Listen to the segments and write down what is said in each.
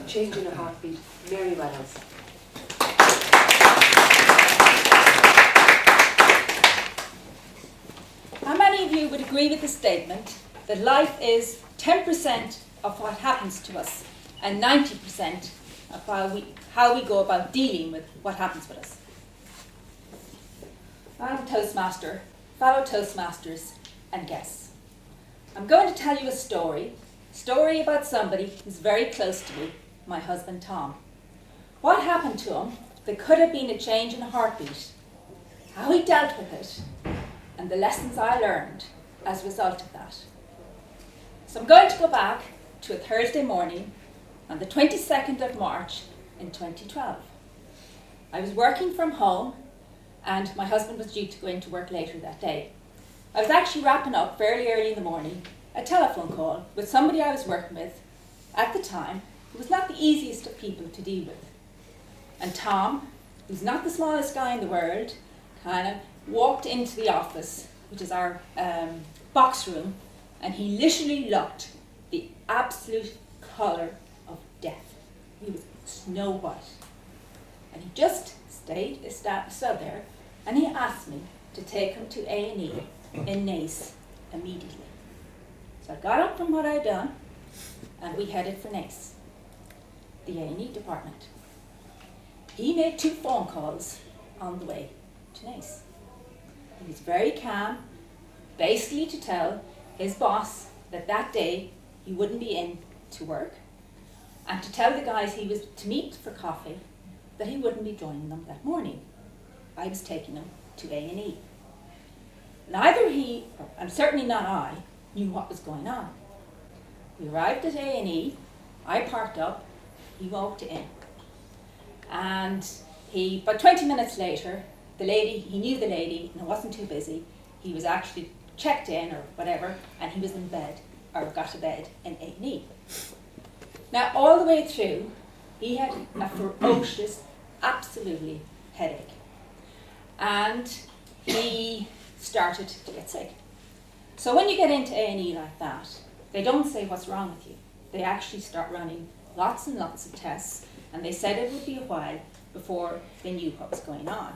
change in a heartbeat. Mary Reynolds. How many of you would agree with the statement that life is 10% of what happens to us and 90% of how we go about dealing with what happens with us? I'm a Toastmaster, fellow Toastmasters and guests. I'm going to tell you a story about somebody who's very close to me, my husband Tom. What happened to him that could have been a change in a heartbeat, how he dealt with it, and the lessons I learned as a result of that. So I'm going to go back to a Thursday morning on the 22nd of March in 2012. I was working from home and my husband was due to go into work later that day. I was actually wrapping up fairly early in the morning a telephone call with somebody I was working with at the time who was not the easiest of people to deal with. And Tom, who's not the smallest guy in the world, kind of walked into the office, which is our box room, and he literally looked the absolute colour of death. He was snow white. And he just stood there, and he asked me to take him to A&E in Naas immediately. So I got up from what I'd done, and we headed for Naas, the A&E department. He made 2 phone calls on the way to Naas. He was very calm, basically to tell his boss that day he wouldn't be in to work, and to tell the guys he was to meet for coffee that he wouldn't be joining them that morning. I was taking him to A&E. Neither he, and certainly not I, knew what was going on. We arrived at A&E, I parked up, he walked in. And about 20 minutes later, he knew the lady, and it wasn't too busy. He was actually checked in or whatever, and he was in bed, or got to bed in A&E. Now, all the way through, he had a ferocious, absolutely headache. And he started to get sick. So when you get into A&E like that, they don't say what's wrong with you. They actually start running lots and lots of tests, and they said it would be a while before they knew what was going on.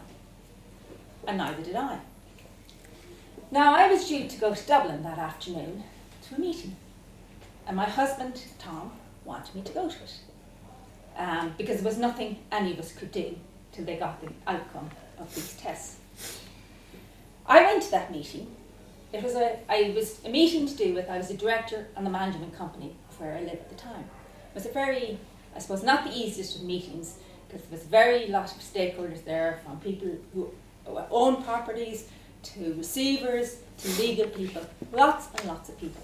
And neither did I. Now, I was due to go to Dublin that afternoon to a meeting, and my husband, Tom, wanted me to go to it because there was nothing any of us could do till they got the outcome of these tests. I went to that meeting. It was a meeting to do with, I was a director on the management company of where I lived at the time. It was a very, I suppose, not the easiest of meetings, because there was very lot of stakeholders there, from people who own properties, to receivers, to legal people, lots and lots of people.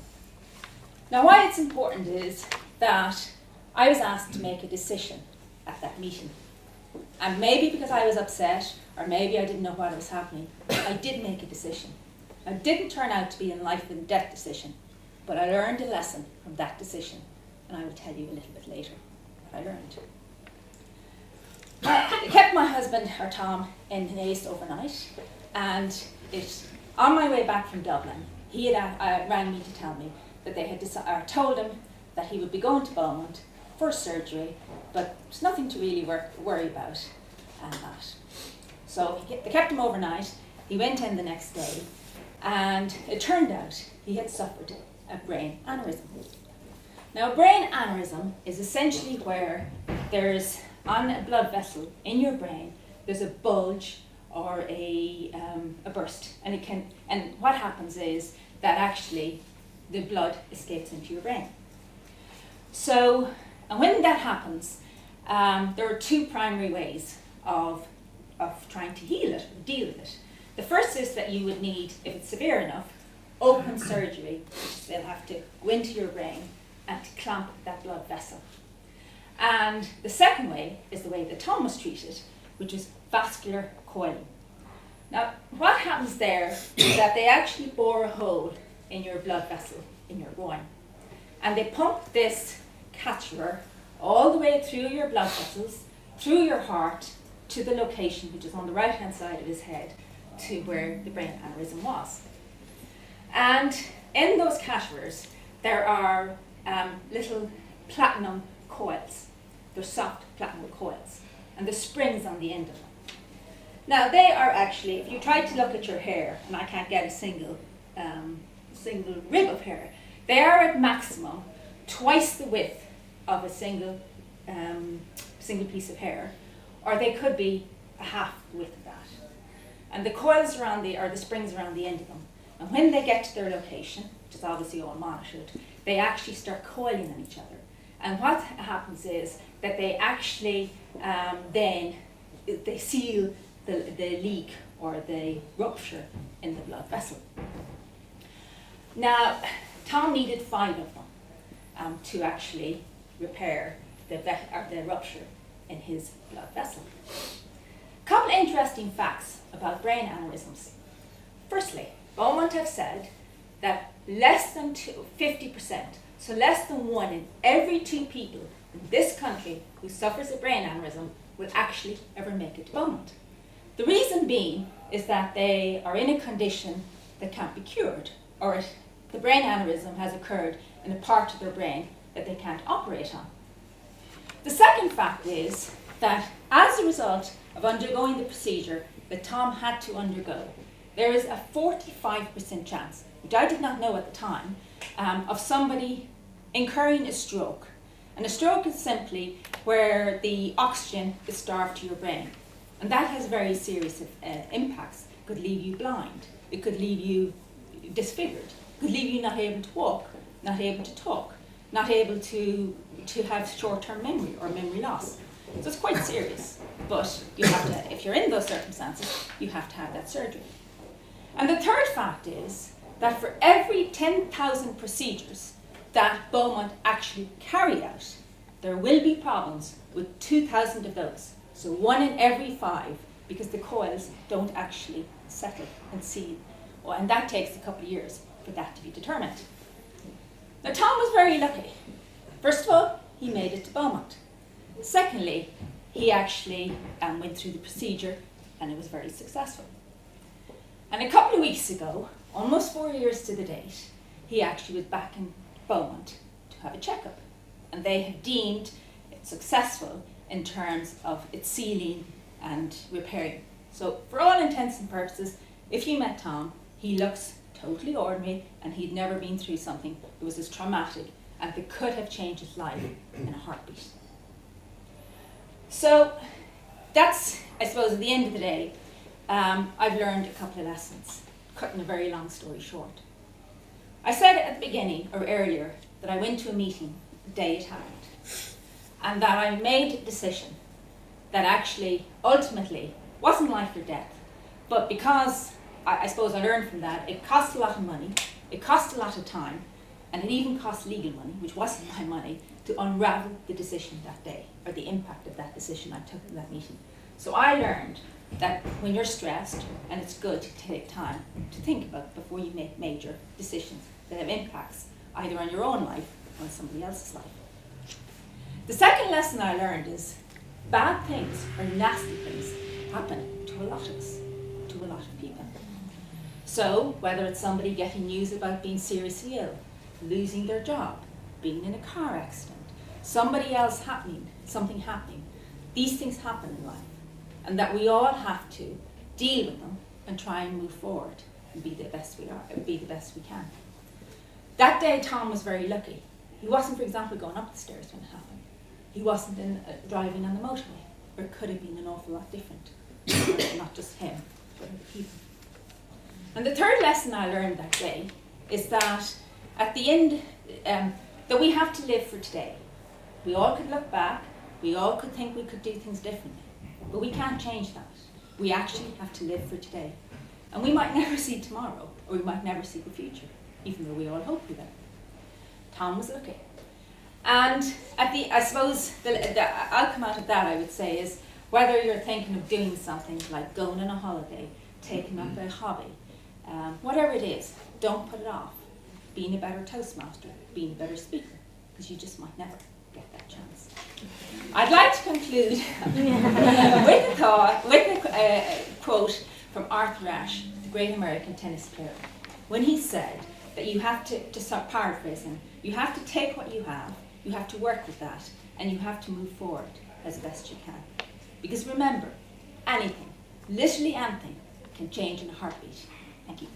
Now, why it's important is that I was asked to make a decision at that meeting. And maybe because I was upset, or maybe I didn't know what was happening, I did make a decision. It didn't turn out to be a life and death decision, but I learned a lesson from that decision, and I will tell you a little bit later what I learned. I kept my husband, or Tom, in Naas overnight, and on my way back from Dublin, he had rang me to tell me that they had told him that he would be going to Beaumont for surgery, but there's nothing to really worry about and that. So they kept him overnight. He went in the next day, and it turned out he had suffered a brain aneurysm. Now, a brain aneurysm is essentially where there's, on a blood vessel in your brain, there's a bulge or a burst, and what happens is that actually the blood escapes into your brain. So, and when that happens, there are 2 primary ways of trying to heal it, deal with it. The first is that you would need, if it's severe enough, open surgery, which they'll have to go into your brain and to clamp that blood vessel. And the second way is the way that Tom was treated, which is vascular coiling. Now, what happens there is that they actually bore a hole in your blood vessel in your groin, and they pump this catheter all the way through your blood vessels, through your heart, to the location which is on the right hand side of his head, to where the brain aneurysm was. And in those catheters there are little platinum coils, They're soft platinum coils, and the springs on the end of them. Now they are actually, if you try to look at your hair, and I can't get a single rib of hair, they are at maximum twice the width of a single piece of hair, or they could be a half the width of that. And the coils around the springs around the end of them. And when they get to their location, which is obviously all monitored, they actually start coiling on each other. And what happens is that they actually then they seal the leak or the rupture in the blood vessel. Now, Tom needed 5 of them to actually repair the rupture in his blood vessel. A couple of interesting facts about brain aneurysms. Firstly, Beaumont have said that less than 50%, so less than 1 in every 2 people in this country who suffers a brain aneurysm will actually ever make it to Beaumont. The reason being is that they are in a condition that can't be cured, or the brain aneurysm has occurred in a part of their brain that they can't operate on. The second fact is that as a result of undergoing the procedure that Tom had to undergo, there is a 45% chance, which I did not know at the time, of somebody incurring a stroke. And a stroke is simply where the oxygen is starved to your brain. And that has very serious impacts. It could leave you blind. It could leave you disfigured. It could leave you not able to walk, not able to talk, not able to have short-term memory or memory loss. So it's quite serious. But you have to, if you're in those circumstances, you have to have that surgery. And the third fact is that for every 10,000 procedures that Beaumont actually carry out, there will be problems with 2,000 of those. So 1 in every 5, because the coils don't actually settle and seal. Well, and that takes a couple of years for that to be determined. Now Tom was very lucky. First of all, he made it to Beaumont. Secondly, he actually went through the procedure and it was very successful. And a couple of weeks ago, almost 4 years to the date, he actually was back in Beaumont to have a checkup. And they have deemed it successful in terms of its sealing and repairing. So for all intents and purposes, if you met Tom, he looks totally ordinary and he'd never been through something that was as traumatic and that could have changed his life in a heartbeat. So that's, I suppose, at the end of the day, I've learned a couple of lessons, cutting a very long story short. I said at the beginning, or earlier, that I went to a meeting the day it happened, and that I made a decision that actually, ultimately, wasn't life or death, but because, I suppose I learned from that, it cost a lot of money, it cost a lot of time, and it even cost legal money, which wasn't my money, to unravel the decision that day, or the impact of that decision I took in that meeting. So I learned that when you're stressed, and it's good to take time to think about it before you make major decisions that have impacts either on your own life or on somebody else's life. The second lesson I learned is bad things or nasty things happen to a lot of us, to a lot of people. So whether it's somebody getting news about being seriously ill, losing their job, being in a car accident, somebody else something happening, these things happen in life. And that we all have to deal with them and try and move forward and be the best we can. That day, Tom was very lucky. He wasn't, for example, going up the stairs when it happened. He wasn't driving on the motorway, or it could have been an awful lot different. Not just him, but other people. And the third lesson I learned that day is that at the end, that we have to live for today. We all could look back. We all could think we could do things differently. But we can't change that. We actually have to live for today. And we might never see tomorrow, or we might never see the future, even though we all hope we will. Tom was lucky. And I suppose the outcome out of that, I would say, is whether you're thinking of doing something like going on a holiday, taking up a hobby, whatever it is, don't put it off. Being a better Toastmaster, being a better speaker, because you just might never get that chance. I'd like to conclude with a quote from Arthur Ashe, the great American tennis player, when he said that you have to start paraphrasing, you have to take what you have to work with that, and you have to move forward as best you can. Because remember, anything, literally anything, can change in a heartbeat. Thank you.